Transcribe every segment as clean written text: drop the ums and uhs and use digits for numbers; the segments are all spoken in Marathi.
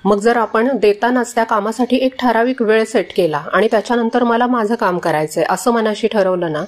मग जर आपण देतानाच त्या कामासाठी एक ठराविक वेळ सेट केला आणि त्याच्यानंतर मला माझं काम करायचंय असं मनाशी ठरवलं ना,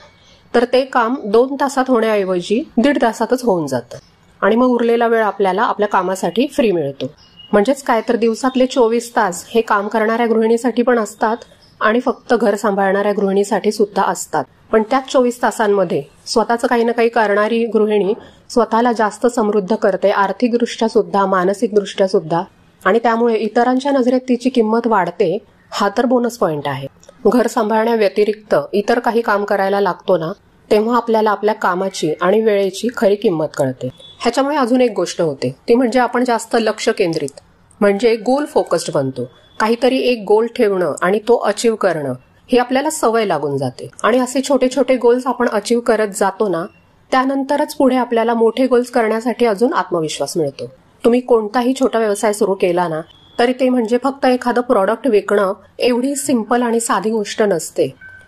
तर ते काम 2 तासात होण्याऐवजी 1.5 तासातच होऊन जातं आणि मग उरलेला वेळ आपल्याला आपल्या कामासाठी फ्री मिळतो. म्हणजेच काय तर दिवसातले 24 तास हे काम करणाऱ्या गृहिणीसाठी पण असतात आणि फक्त घर सांभाळणाऱ्या गृहिणीसाठी सुद्धा असतात. पण त्याच 24 तासांमध्ये स्वतःचं काही ना काही करणारी गृहिणी स्वतःला जास्त समृद्ध करते, आर्थिकदृष्ट्या सुद्धा, मानसिकदृष्ट्या सुद्धा, आणि त्यामुळे इतरांच्या नजरेत तिची किंमत वाढते. हा तर बोनस पॉइंट आहे. घर सांभाळण्या व्यतिरिक्त इतर काही काम करायला लागतो ना, तेव्हा आपल्याला आपल्या कामाची आणि वेळेची खरी किंमत कळते. ह्याच्यामुळे अजून एक गोष्ट होते, ती म्हणजे आपण जास्त लक्ष केंद्रित म्हणजे गोल फोकस्ड बनतो. काहीतरी एक गोल ठेवणं आणि तो अचीव करणं ही आपल्याला सवय लागून जाते आणि असे छोटे छोटे गोल्स आपण अचीव करत जातो ना, त्यानंतरच पुढे आपल्याला मोठे गोल्स करण्यासाठी अजून आत्मविश्वास मिळतो. तुम्ही कोणताही छोटा व्यवसाय सुरू केला ना, तरी ते म्हणजे फक्त एखादं प्रॉडक्ट विकणं एवढी सिंपल आणि साधी गोष्ट नसते.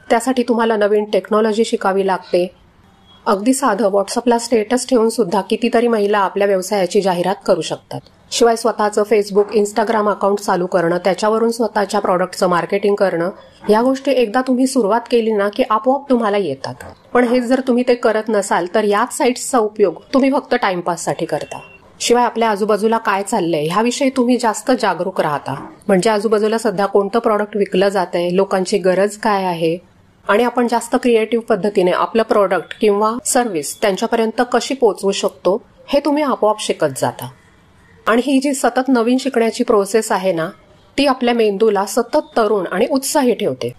त्यासाठी तुम्हाला नवीन टेक्नॉलॉजी शिकावी लागते. अगदी साधं व्हॉट्सअपला स्टेटस ठेवून सुद्धा कितीतरी महिला आपल्या व्यवसायाची जाहिरात करू शकतात. शिवाय स्वतःचं फेसबुक, इंस्टाग्राम अकाउंट चालू करणं, त्याच्यावरून स्वतःच्या प्रॉडक्टचं मार्केटिंग करणं, या गोष्टी एकदा तुम्ही सुरुवात केली ना की आपोआप तुम्हाला येतात. पण हे जर तुम्ही ते करत नसाल तर याच साईट्सचा उपयोग तुम्ही फक्त टाइमपाससाठी करता. शिवाय आपल्या आजूबाजूला काय चाललंय ह्याविषयी तुम्ही जास्त जागरूक राहता. म्हणजे आजूबाजूला सध्या कोणतं प्रॉडक्ट विकलं जातंय, लोकांची गरज काय आहे, आणि आपण जास्त क्रिएटिव्ह पद्धतीने आपलं प्रॉडक्ट किंवा सर्व्हिस त्यांच्यापर्यंत कशी पोहोचवू शकतो हे तुम्ही आपोआप शिकत जाता. आणि ही जी सतत नवीन शिकण्याची प्रोसेस आहे ना, ती आपल्या मेंदूला सतत तरुण आणि उत्साही ठेवते.